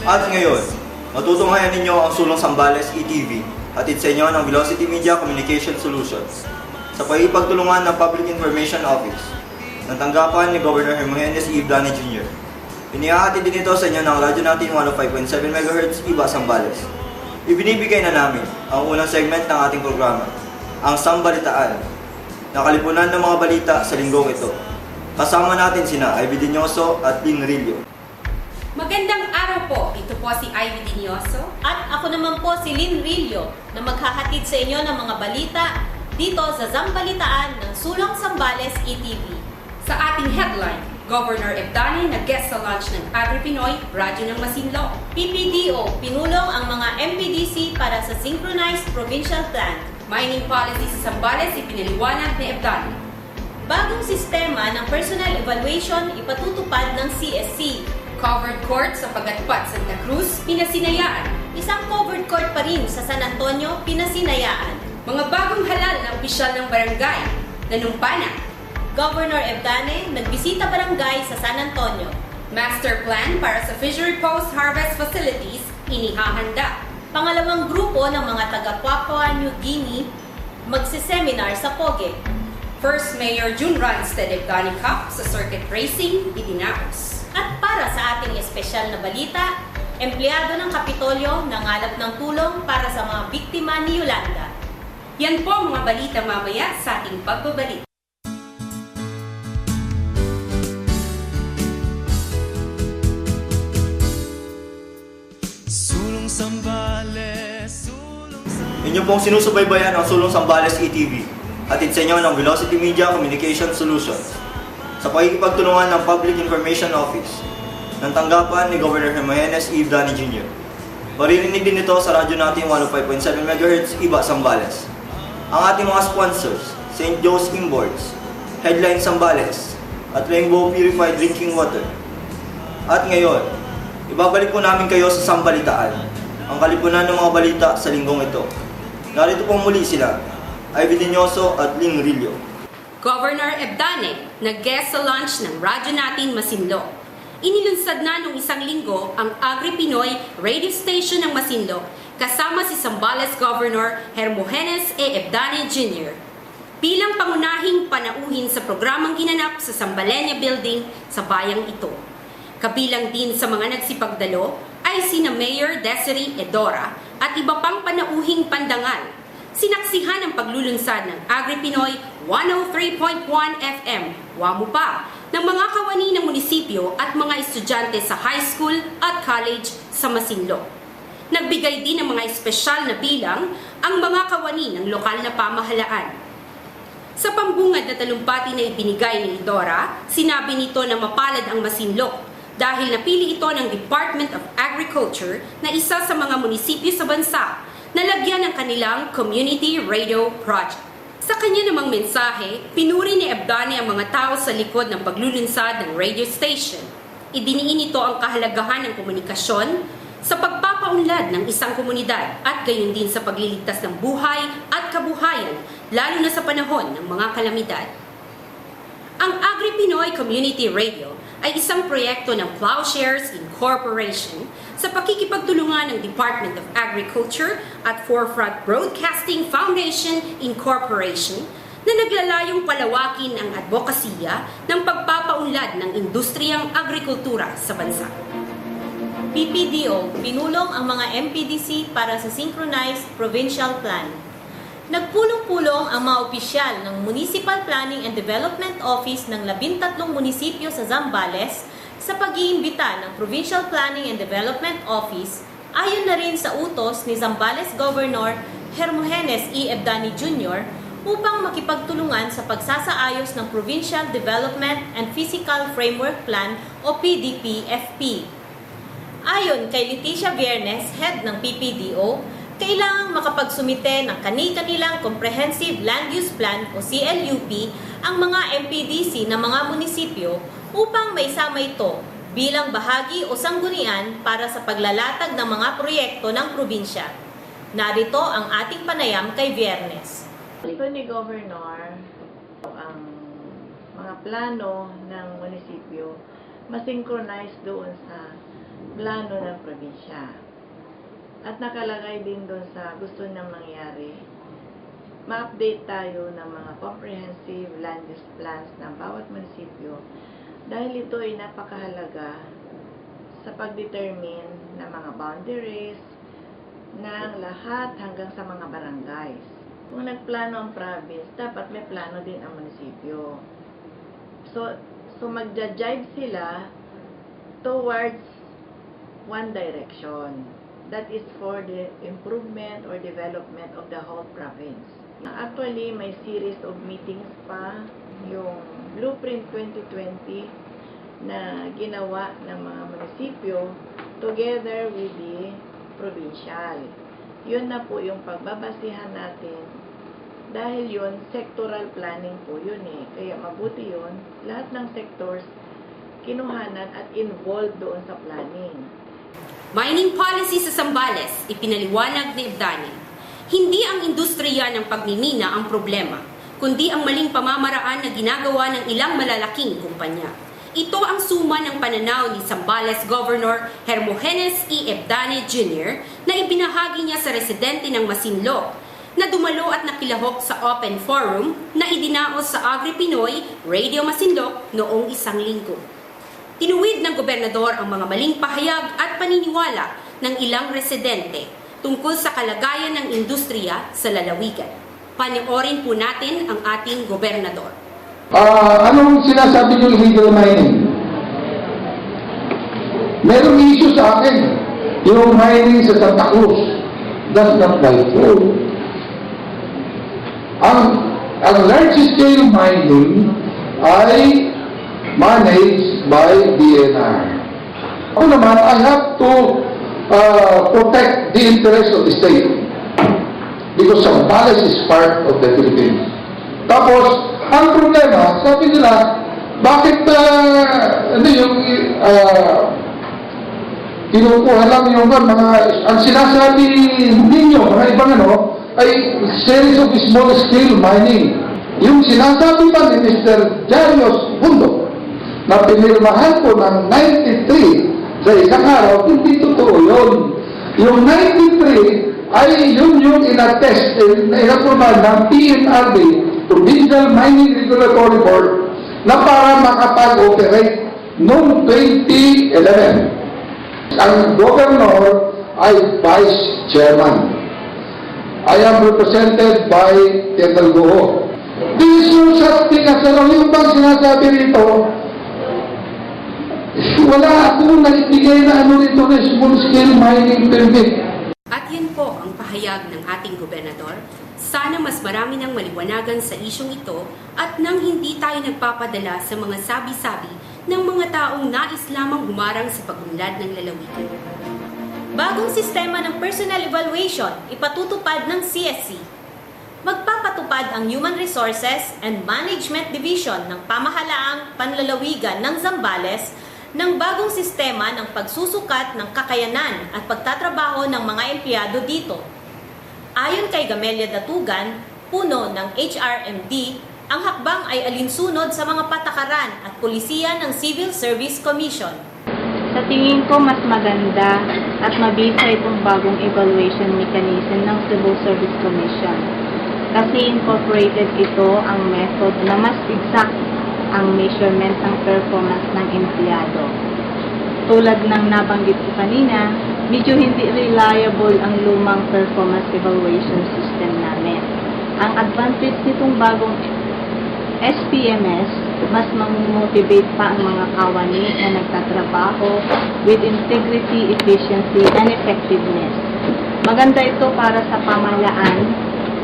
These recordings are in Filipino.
At ngayon, matutunghayan ninyo ang Sulong Sambales ETV, hatid sa inyo ng Velocity Media Communication Solutions sa pagtulungan ng Public Information Office ng tanggapan ni Governor Hermogenes E. Dani Jr. Inihahatid din ito sa inyo ng radyo natin 105.7 MHz Iba Sambales. Ibinibigay na namin ang unang segment ng ating programa, ang Sambalitaan, nakalipunan ng mga balita sa linggong ito. Kasama natin sina Ivy Dinyoso at Lynn Rillo. Magandang araw po, ito po si Ivy Dinyoso. At ako naman po si Lynn Rillo na maghahatid sa inyo ng mga balita dito sa Sambalitaan ng Sulong Sambales ETV. Sa ating headline, Governor Ebdane nag-guest sa launch ng Agri-Pinoy, Radyo ng Masinloc. PPDO, pinulong ang mga MPDC para sa Synchronized Provincial Plan. Mining policy sa Sambales ipinaliwanag ni Ebdane. Bagong sistema ng personal evaluation ipatutupad ng CSC. Covered court sa Pagatpat, Santa Cruz, pinasinayaan. Isang covered court pa rin sa San Antonio, pinasinayaan. Mga bagong halal na opisyal ng barangay, nanumpana. Governor Ebdane nagbisita barangay sa San Antonio. Master plan para sa fishery post-harvest facilities, inihahanda. Pangalawang grupo ng mga taga Papua New Guinea magsiseminar sa Poge. First Mayor June Ronstadt Ebdane Cup sa circuit racing, idinaos. At para sa ating espesyal na balita, empleyado ng Kapitolyo nangalap ng tulong para sa mga biktima ni Yolanda. Yan po ang mga balita mamaya sa ating pagbabalik. Sulong Sambales, Inyo pong sinusubaybayan ang Sulong Sambales ETV, hatid sa inyo ng Velocity Media Communication Solutions sa pagtulungan ng Public Information Office ng tanggapan ni Governor Hermogenes E. Dani Jr. Maririnig din ito sa radyo natin 105.7 MHz Iba Sambales. Ang ating mga sponsors, St. Joe's Imports, Headline Sambales, at Rainbow Purified Drinking Water. At ngayon, ibabalik po namin kayo sa Sambalitaan, ang kalipunan ng mga balita sa linggong ito. Narito pong muli sila, Ivy Dinyoso at Lynn Rillo. Governor Ebdane nag-guest sa launch ng Radyo Natin Masinloc. Inilunsad na noong isang linggo ang Agri-Pinoy radio station ng Masinloc kasama si Sambales Governor Hermogenes E. Ebdane Jr. bilang pangunahing panauhin sa programang ginanap sa Sambalenya Building sa bayang ito. Kabilang din sa mga nagsipagdalo ay sina Mayor Desiree Edora at iba pang panauhing pandangal. Sinaksihan ang paglulunsad ng Agri-Pinoy 103.1 FM, WAMU pa, ng mga kawani ng munisipyo at mga estudyante sa high school at college sa Masinloc. Nagbigay din ng mga espesyal na bilang ang mga kawani ng lokal na pamahalaan. Sa pambungad na talumpati na ibinigay ni Edora, sinabi nito na mapalad ang Masinloc dahil napili ito ng Department of Agriculture na isa sa mga munisipyo sa bansa na lagyan ng kanilang Community Radio Project. Sa kanya namang mensahe, pinuri ni Ebdane ang mga tao sa likod ng paglulunsad ng radio station. Idiniin nito ang kahalagahan ng komunikasyon sa pagpapaunlad ng isang komunidad at gayon din sa pagliligtas ng buhay at kabuhayan, lalo na sa panahon ng mga kalamidad. Ang Agri-Pinoy Community Radio ay isang proyekto ng Plowshares Incorporation sa pakikipagtulungan ng Department of Agriculture at Forefront Broadcasting Foundation Incorporation na naglalayong palawakin ang advokasya ng pagpapaunlad ng industriyang agrikultura sa bansa. PPDO, pinulong ang mga MPDC para sa Synchronized Provincial Plan. Nagpulong-pulong ang mga opisyal ng Municipal Planning and Development Office ng 13 munisipyo sa Zambales sa pag-iimbita ng Provincial Planning and Development Office ayon na rin sa utos ni Zambales Governor Hermogenes E. Ebdane Jr. upang makipagtulungan sa pagsasaayos ng Provincial Development and Physical Framework Plan o PDP-FP. Ayon kay Leticia Viernes, head ng PPDO, kailangang makapagsumite ng kani-kanilang Comprehensive Land Use Plan o CLUP ang mga MPDC ng mga munisipyo upang maisama ito bilang bahagi o sanggunian para sa paglalatag ng mga proyekto ng probinsya. Narito ang ating panayam kay Viernes. Ito ni Governor ang mga plano ng munisipyo masynchronize doon sa plano ng probinsya. At nakalagay din doon sa gusto niyang mangyari, ma-update tayo ng mga comprehensive land use plans ng bawat munisipyo dahil ito ay napakahalaga sa pag-determine ng mga boundaries ng lahat hanggang sa mga barangays. Kung nagplano ang province, dapat may plano din ang munisipyo. So magja-jive sila towards one direction. That is for the improvement or development of the whole province. Actually, may series of meetings pa yung Blueprint 2020 na ginawa ng mga munisipyo together with the provincial. Yun na po yung pagbabasihan natin dahil yun, sectoral planning po yun eh. Kaya mabuti yun, lahat ng sectors kinuhanan at involved doon sa planning. Mining policy sa Zambales, ipinaliwanag ni Ebdane. Hindi ang industriya ng pagmimina ang problema, kundi ang maling pamamaraan na ginagawa ng ilang malalaking kumpanya. Ito ang suma ng pananaw ni Zambales Governor Hermogenes E. Ebdane Jr. na ibinahagi niya sa residente ng Masinloc na dumalo at nakilahok sa open forum na idinaos sa Agri-Pinoy Radio Masinloc noong isang linggo. Tinuwid ng gobernador ang mga maling pahayag at paniniwala ng ilang residente tungkol sa kalagayan ng industriya sa lalawigan. Panoorin po natin ang ating gobernador. Anong sinasabi niyo illegal mining? Merong issue sa akin, yung mining sa Santa Cruz. That's not my fault. Ang large scale mining ay managed by DNR. Ako naman, I have to protect the interest of the state because Zambales is part of the Philippines. Tapos, ang problema, sabi nila, bakit kinukuha lang yung mga, ang sinasabi ninyo, mga ibang ay series of small scale mining. Yung sinasabi pa ni Mr. Jarius Bundo, na pinirmahan ko ng 93 sa isang araw, hindi totoo yun. Yung 93 ay yun yung inattest, inaproval ng PNRB, Provincial Mining Regulatory Board, na para makapag-operate noong 2011. Ang governor ay vice chairman. I am represented by Tendal Goho. This is such thing as yung bang sinasabi rito, wala akong naibigay na rito na small scale mining permit. At yan po ang pahayag ng ating gobernador. Sana mas marami nang maliwanagan sa isyong ito at nang hindi tayo nagpapadala sa mga sabi-sabi ng mga taong nais lamang humarang sa pagunlad ng lalawigan. Bagong sistema ng personal evaluation ipatutupad ng CSC. Magpapatupad ang Human Resources and Management Division ng Pamahalaang Panlalawigan ng Zambales ng bagong sistema ng pagsusukat ng kakayanan at pagtatrabaho ng mga empleyado dito. Ayon kay Gamelia Datugan, puno ng HRMD, ang hakbang ay alinsunod sa mga patakaran at pulisiya ng Civil Service Commission. Sa tingin ko, mas maganda at mabisa itong bagong evaluation mechanism ng Civil Service Commission. Kasi incorporated ito ang method na mas exact ang measurement ng performance ng empleyado. Tulad ng nabanggit ko kanina, medyo hindi reliable ang lumang performance evaluation system namin. Ang advantage nitong bagong SPMS, mas mag-motivate pa ang mga kawani na nagtatrabaho with integrity, efficiency, and effectiveness. Maganda ito para sa pamahalaan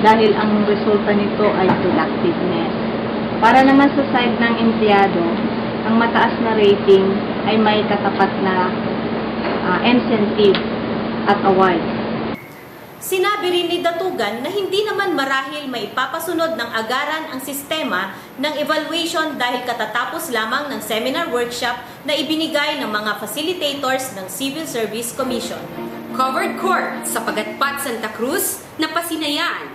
dahil ang resulta nito ay productiveness. Para naman sa side ng empleyado, ang mataas na rating ay may katapat na incentive at award. Sinabi rin ni Datugan na hindi naman marahil maipapasunod ng agaran ang sistema ng evaluation dahil katatapos lamang ng seminar workshop na ibinigay ng mga facilitators ng Civil Service Commission. Covered court sa Pagatpat Santa Cruz na pasinayaan.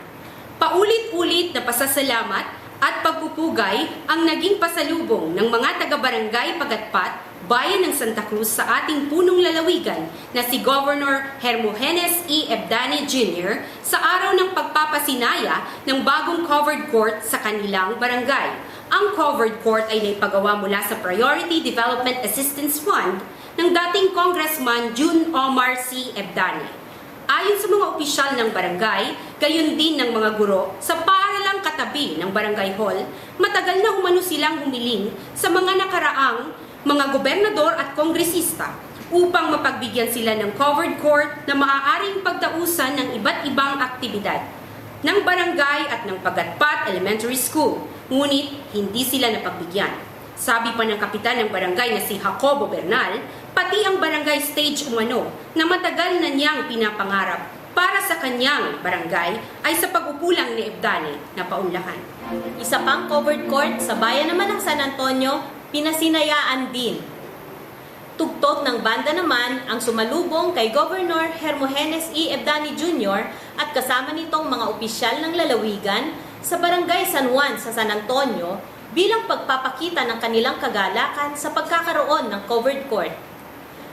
Paulit-ulit na pasasalamat at pagpupugay ang naging pasalubong ng mga taga-barangay Pagatpat bayan ng Santa Cruz sa ating punong lalawigan na si Governor Hermogenes E. Ebdane Jr. sa araw ng pagpapasinaya ng bagong covered court sa kanilang barangay. Ang covered court ay naipagawa mula sa Priority Development Assistance Fund ng dating Congressman June Omar C. Ebdane. Ayon sa mga opisyal ng barangay, gayon din ng mga guro sa paaralang katabi ng barangay hall, matagal na umano silang humiling sa mga nakaraang mga gobernador at kongresista upang mapagbigyan sila ng covered court na maaaring pagtausan ng iba't ibang aktibidad ng barangay at ng Pagatpat Elementary School, ngunit hindi sila napagbigyan. Sabi pa ng kapitan ng barangay na si Jacobo Bernal, pati ang barangay stage umano na matagal na niyang pinapangarap para sa kanyang barangay ay sa pag-upulang ni Ebdane na paunlakan. Isa pang covered court sa bayan naman ng San Antonio, pinasinayaan din. Tugtog ng banda naman ang sumalubong kay Governor Hermogenes E. Ebdane Jr. at kasama nitong mga opisyal ng lalawigan sa barangay San Juan sa San Antonio bilang pagpapakita ng kanilang kagalakan sa pagkakaroon ng covered court.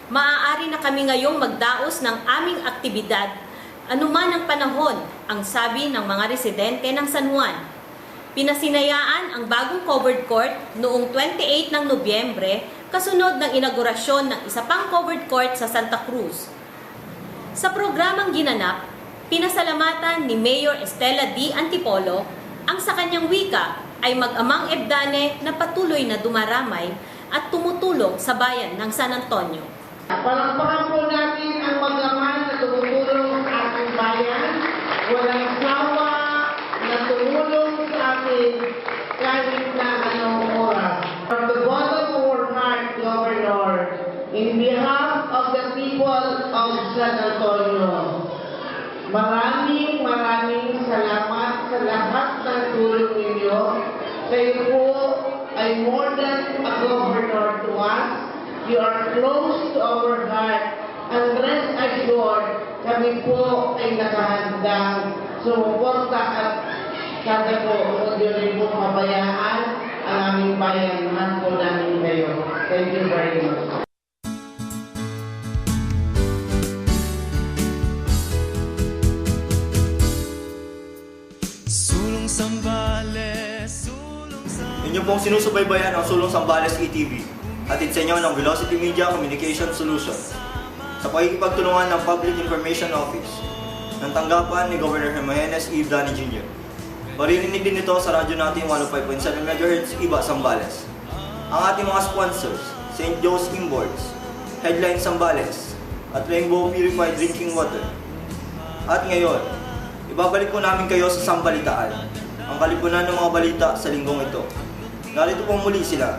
Maaari na kami ngayong magdaos ng aming aktibidad anuman ang panahon, ang sabi ng mga residente ng San Juan. Pinasinayaan ang bagong covered court noong 28 ng Nobyembre kasunod ng inaugurasyon ng isa pang covered court sa Santa Cruz. Sa programang ginanap, pinasalamatan ni Mayor Estela D. Antipolo ang sa kanyang wika ay mag-amang Ebdane na patuloy na dumaramay at tumutulong sa bayan ng San Antonio. Palakpakan po natin ang mag-ama na tumutulong sa ating bayan, walang sawa na tumulong sa atin kahit na anong oras. From the bottom of our heart, Governor, in behalf of the people of San Antonio, maraming salamat sa lahat ng tulong ninyo. Kayo po ay more than a governor to us. You are close to our heart. And rest assured, kami po ay nakahandang sumuporta at sana po huwag rin po mabayaan ang aming bayan. Mahal po namin kayo. Thank you very much. Sulong Sambales, sulong Sambales. Inyo pong sinusubaybayan ang Sulong Sambales ETV, hatid sa inyo ng Velocity Media Communication Solutions sa pakikipagtulungan ng Public Information Office ng tanggapan ni Governor Hermogenes E. Ebdane Jr. Maririnig din ito sa radyo natin 105.7 MHz Iba, Sambales. Ang ating mga sponsors, St. Joe's Imports, Headline Sambales, at Rainbow Purified Drinking Water. At ngayon, ibabalik po namin kayo sa Sambalitaan, ang kalipunan ng mga balita sa linggong ito. Narito pong muli sila,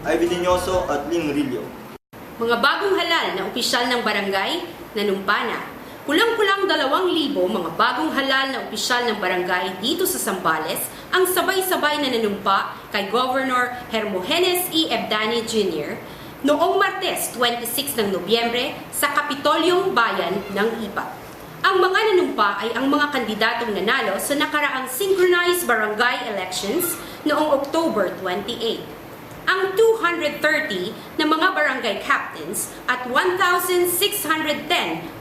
Ivy Dinyoso at Ling Rillo. Mga bagong halal na opisyal ng barangay, nanumpa na. Kulang-kulang 2,000 mga bagong halal na opisyal ng barangay dito sa Sambales ang sabay-sabay na nanumpa kay Governor Hermogenes E. Ebdane Jr. noong Martes 26 ng Nobyembre sa Kapitolyong Bayan ng Ipa. Ang mga nanumpa ay ang mga kandidatong nanalo sa nakaraang synchronized barangay elections noong October 28. Ang 230 na mga barangay captains at 1,610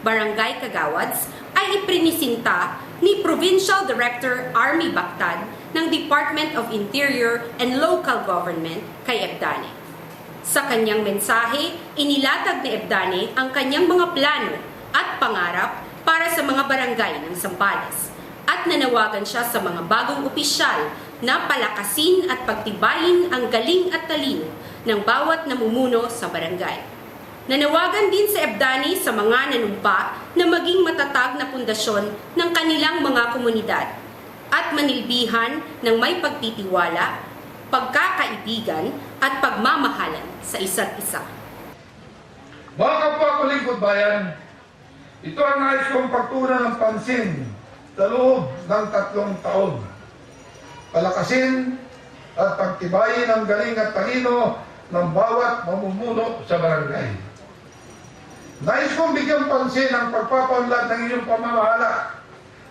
barangay kagawads ay iprinisinta ni Provincial Director Army Bactad ng Department of Interior and Local Government kay Ebdane. Sa kanyang mensahe, inilatag ni Ebdane ang kanyang mga plano at pangarap para sa mga barangay ng Sambales at nanawagan siya sa mga bagong opisyal na palakasin at pagtibayin ang galing at talino ng bawat namumuno sa barangay. Nanawagan din si Ebdane sa mga nanumpa na maging matatag na pundasyon ng kanilang mga komunidad at manilbihan ng may pagtitiwala, pagkakaibigan at pagmamahalan sa isa't isa. Mga kapwa ko lingkod bayan, ito ang nais kong pagtunan ng pansin sa loob ng 3 taon. Palakasin at pagtibayin ang galing at talino ng bawat mamumuno sa barangay. Nais kong bigyan pansin ang pagpapaunlad ng inyong pamamahala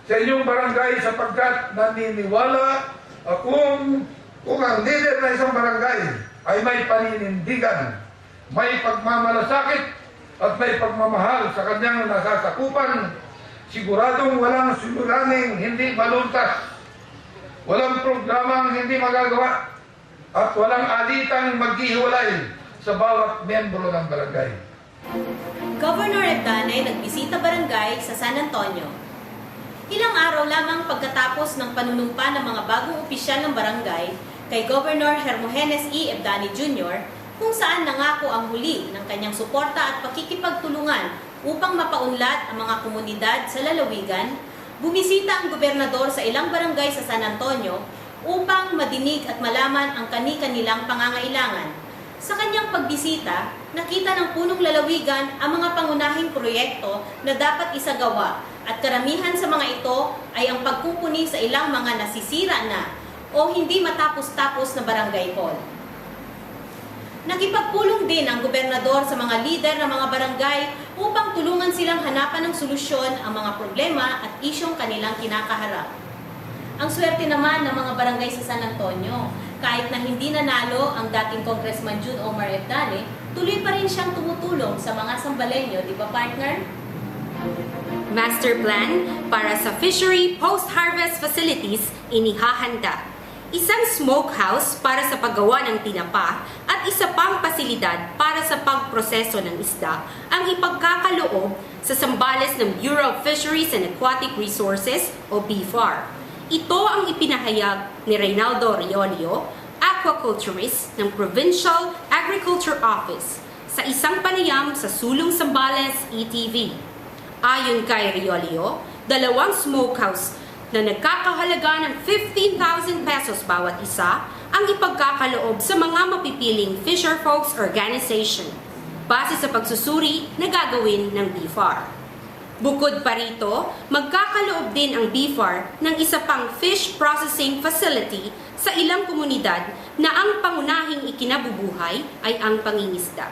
sa inyong barangay sapagkat naniniwala akong kung ang leader ng isang barangay ay may paninindigan may pagmamalasakit at may pagmamahal sa kanyang nasasakupan, siguradong walang suliraning hindi maluntas, walang programang hindi magagawa, at walang alitang maghihiwalay sa bawat miyembro ng barangay. Governor Ebdane nagbisita barangay sa San Antonio. Ilang araw lamang pagkatapos ng panunumpa ng mga bagong opisyal ng barangay kay Governor Hermogenes E. Ebdane Jr., kung saan nangako ang huli ng kanyang suporta at pakikipagtulungan upang mapaunlad ang mga komunidad sa lalawigan, bumisita ang gobernador sa ilang barangay sa San Antonio upang madinig at malaman ang kani-kanilang pangangailangan. Sa kanyang pagbisita, nakita ng punong lalawigan ang mga pangunahing proyekto na dapat isagawa at karamihan sa mga ito ay ang pagkukunin sa ilang mga nasisira na o hindi matapos-tapos na barangay hall. Nakipagpulong din ang gobernador sa mga lider ng mga barangay upang tulungan silang hanapan ng solusyon ang mga problema at isyong kanilang kinakaharap. Ang swerte naman ng mga barangay sa San Antonio, kahit na hindi nanalo ang dating Congressman June Omar Ebdane, tuloy pa rin siyang tumutulong sa mga Sambalenyo, di ba partner? Master plan para sa fishery post-harvest facilities inihahanda. Isang smokehouse para sa paggawa ng tinapa at isa pang pasilidad para sa pagproseso ng isda ang ipagkakaloob sa sambales ng Bureau of Fisheries and Aquatic Resources o BFAR. Ito ang ipinahayag ni Reynaldo Riolio, aquaculturist ng Provincial Agriculture Office, sa isang panayam sa Sulong Sambales ETV. Ayon kay Riolio, 2 smokehouse na nagkakahalaga ng 15,000 pesos bawat isa ang ipagkakaloob sa mga mapipiling fisherfolks organization base sa pagsusuri na gagawin ng BFAR. Bukod pa rito, magkakaloob din ang BFAR ng isa pang fish processing facility sa ilang komunidad na ang pangunahing ikinabubuhay ay ang pangingisda.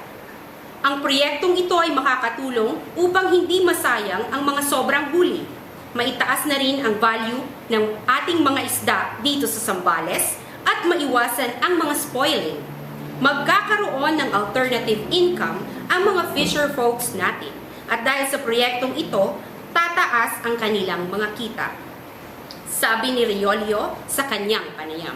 Ang proyektong ito ay makakatulong upang hindi masayang ang mga sobrang huli. Maitaas na rin ang value ng ating mga isda dito sa Zambales at maiwasan ang mga spoiling. Magkakaroon ng alternative income ang mga fisher folks natin. At dahil sa proyektong ito, tataas ang kanilang mga kita. Sabi ni Riolio sa kanyang panayam.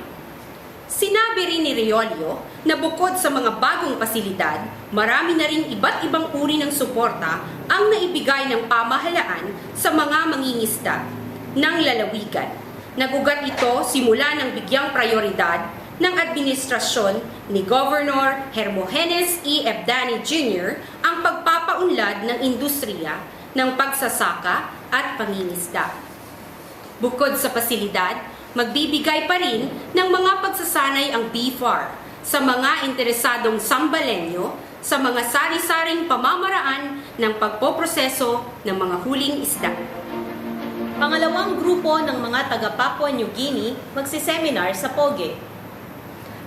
Sinabi rin ni Riolio na bukod sa mga bagong pasilidad, marami na rin iba't ibang uri ng suporta ang naibigay ng pamahalaan sa mga mangingisda ng lalawigan. Nagugat ito simula ng bigyang prioridad ng administrasyon ni Governor Hermogenes E. Ebdane Jr. ang pagpapaunlad ng industriya ng pagsasaka at pangingisda. Bukod sa pasilidad, magbibigay pa rin ng mga pagsasanay ang BFAR sa mga interesadong Sambalenyo sa mga sari-saring pamamaraan ng pagpoproseso ng mga huling isda. Pangalawang grupo ng mga taga Papua New Guinea magsiseminar sa Poge.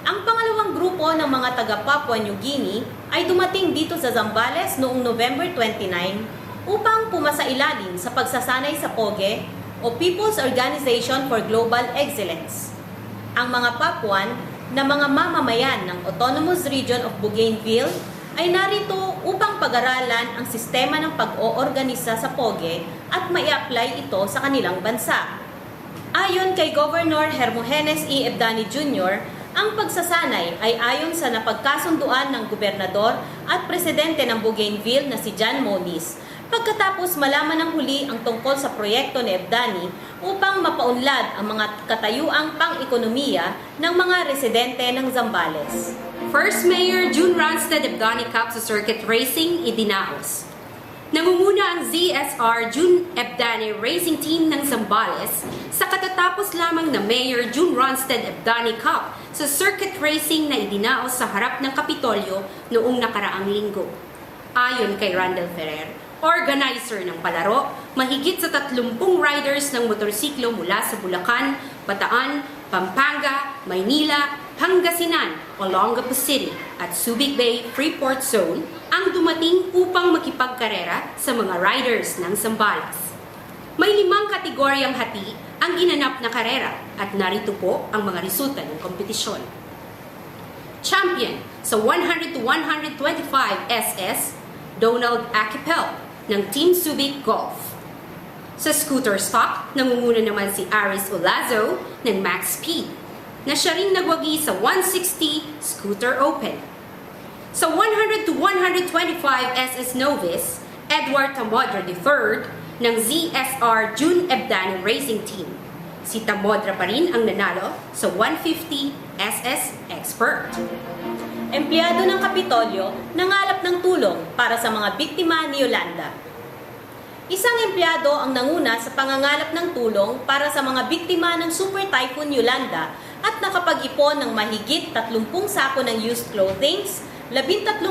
Ang pangalawang grupo ng mga taga Papua New Guinea ay dumating dito sa Zambales noong November 29 upang pumasailalim sa pagsasanay sa POGE o People's Organization for Global Excellence. Ang mga Papuan na mga mamamayan ng Autonomous Region of Bougainville ay narito upang pag-aralan ang sistema ng pag-oorganisa sa POGE at mai-apply ito sa kanilang bansa. Ayon kay Governor Hermogenes E. Ebdane Jr., ang pagsasanay ay ayon sa napagkasunduan ng gobernador at presidente ng Bougainville na si John Moniz, pagkatapos malaman ng huli ang tungkol sa proyekto ni Ebdane upang mapaunlad ang mga katayuang pang-ekonomiya ng mga residente ng Zambales. First Mayor June Ronstadt Ebdane Cup sa circuit racing idinaos. Nangunguna ang ZSR June Ebdane Racing Team ng Zambales sa katatapos lamang na Mayor June Ronstadt Ebdane Cup sa circuit racing na idinaos sa harap ng Kapitolyo noong nakaraang linggo. Ayon kay Randall Ferrer, organizer ng palaro, mahigit sa 30 riders ng motorsiklo mula sa Bulacan, Bataan, Pampanga, Maynila, Pangasinan, Olongapo City at Subic Bay Freeport Zone ang dumating upang makipagkarera sa mga riders ng Zambales. May 5 kategoryang hati ang ginanap na karera at narito po ang mga resulta ng kompetisyon. Champion sa 100 to 125 SS, Donald Acapel ng Team Subic Golf. Sa scooter stock, nangunguna naman si Aris Olazo ng Max Speed, na siya ring nagwagi sa 160 Scooter Open. Sa 100 to 125 SS Novice, Edward Tamodra III ng ZSR June Ebdani Racing Team. Si Tamodra pa rin ang nanalo sa 150 SS Expert. Empleyado ng Kapitolyo nangalap ng tulong para sa mga biktima ni Yolanda. Isang empleyado ang nanguna sa pangangalap ng tulong para sa mga biktima ng Super Typhoon Yolanda at nakapag-ipon ng mahigit 30 sako ng used clothings, 13,000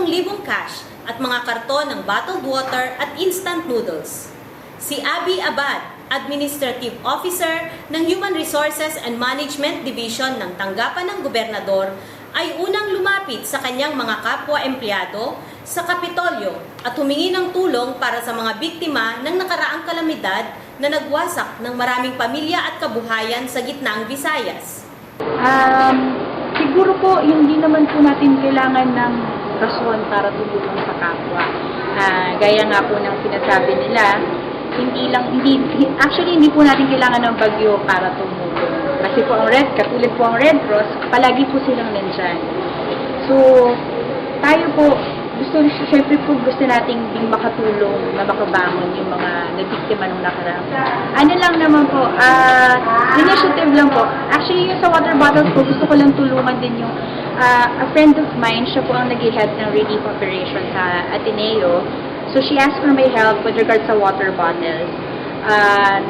cash at mga karton ng bottled water at instant noodles. Si Abby Abad, Administrative Officer ng Human Resources and Management Division ng tanggapan ng gobernador, ay unang lumapit sa kanyang mga kapwa-empleyado sa Kapitolyo at humingi ng tulong para sa mga biktima ng nakaraang kalamidad na nagwasak ng maraming pamilya at kabuhayan sa gitnaang Visayas. Siguro po, hindi naman po natin kailangan ng rason para tumulong sa kapwa. Gaya nga po ng sinasabi nila, hindi po natin kailangan ng bagyo para tumulong. Kasi po katulad po ang Red Cross, palagi po silang nandyan. So, tayo po, syempre po gusto nating ding makatulong na makabangon yung mga nabiktima nung nakaraan. Ano lang naman po, initiative lang po. Actually, yung sa water bottles po, gusto ko lang tulungan din yung a friend of mine, siya po ang nag-head ng relief operation sa Ateneo. So, she asked for my help with regards sa water bottles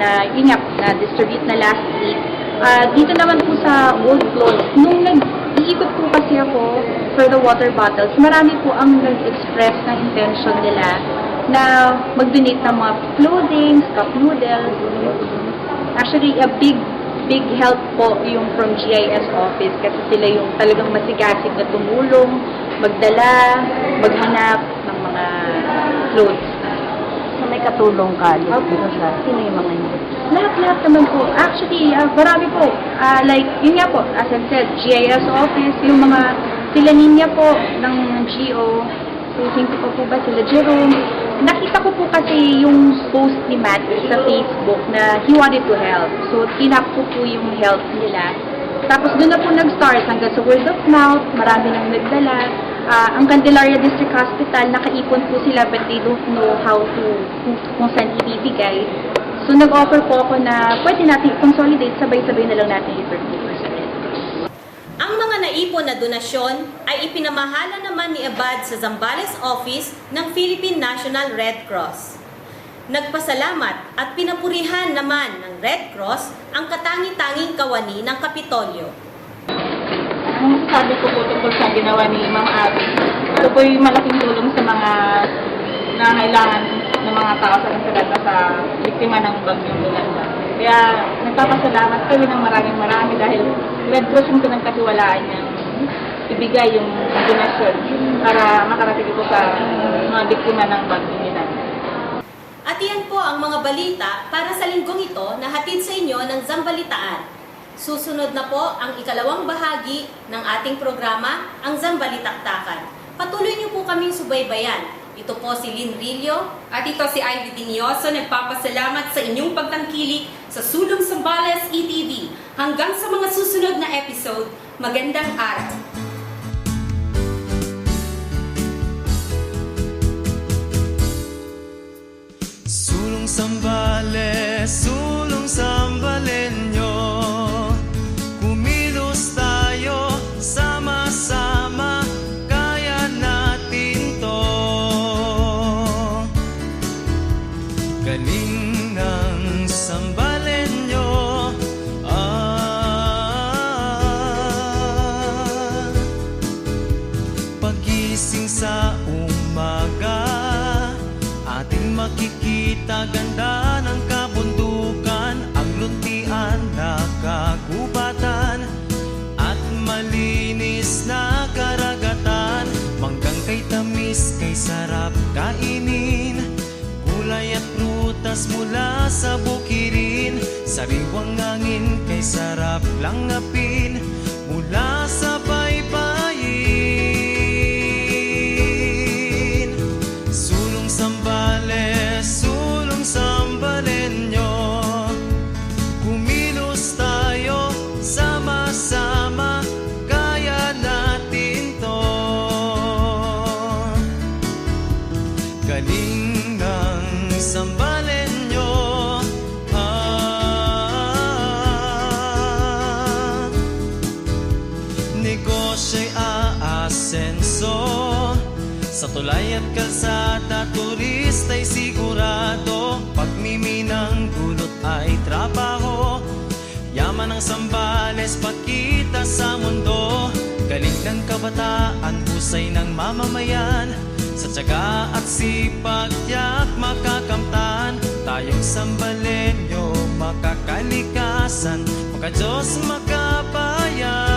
na yun nga, na-distribute na last week. Dito naman po sa old clothes, nung nag-iikot po kasi ako for the water bottles, marami po ang nag-express ng intention nila na mag-donate ng mga clothing, cup noodles. Actually, a big help po yung from GIS office kasi sila yung talagang masigasig na tumulong, magdala, maghanap ng mga clothes. So, may katulong ka dito sa sino yung mga yun? Lahat naman po. Actually, marami po. Like, yun nga po, as I said, GIS office, yung mga sila ninya po ng GO, think ko po ba sila Jerome. Nakita ko po kasi yung post ni Matt sa Facebook na he wanted to help. So, tinap ko po yung help nila. Tapos doon na po nag-start hanggang sa word of mouth, marami nang nagdala. Ang Candelaria District Hospital, nakaipon po sila but they don't know how to, kung saan ibibigay. So, nag-offer po ako na pwede natin i-consolidate, sabay-sabay na lang natin i-perform sa Red Cross. Ang mga naipon na donasyon ay ipinamahala naman ni Abad sa Zambales office ng Philippine National Red Cross. Nagpasalamat at pinapurihan naman ng Red Cross ang katangi-tanging kawani ng Kapitolyo. Ang sabi ko po tungkol sa ginawa ni Ma'am Abby, ito po yung malaking tulong sa mga nangailangan ng mga tao sa Nasarata sa biktima ng bagyong Yolanda. Kaya nagpapasalamat kami ng marami dahil Red Cross yung pinagkatiwalaan niyang ibigay yung donasyon para makarating ito sa mga biktima ng bagyong Yolanda. At iyan po ang mga balita para sa linggong ito na hatid sa inyo ng Zambalitaan. Susunod na po ang ikalawang bahagi ng ating programa, ang Zambalitaktakan. Patuloy niyo po kaming subaybayan. Ito po si Lynn Rillo. At ito si Ivy Dinioso, nagpapasalamat sa inyong pagtangkilik sa Sulong Sambales ETV. Hanggang sa mga susunod na episode, magandang araw! Sulong Sambalenyo, kumilos tayo, sama-sama, kaya natin to. Galing ng Sambalenyo, pagising sa umaga, ating makikita ganda ng kabundukan, ang luntian na kagubatan, at malinis na karagatan. Manggang kay tamis, kay sarap kainin, gulay at prutas mula sa bukirin, sariwang hangin kay sarap langapin mula sa baybayin. Sa tulay at kalsada, turista'y sigurado, pagmiminang dulot ay trabaho. Yaman ng Zambales, pakita sa mundo, galing ng kabataan, husay ng mamamayan. Sa tiyaga at sipag, tiyak makakamtan, tayong Sambalenyo, makakalikasan, maka-Diyos, makabayan.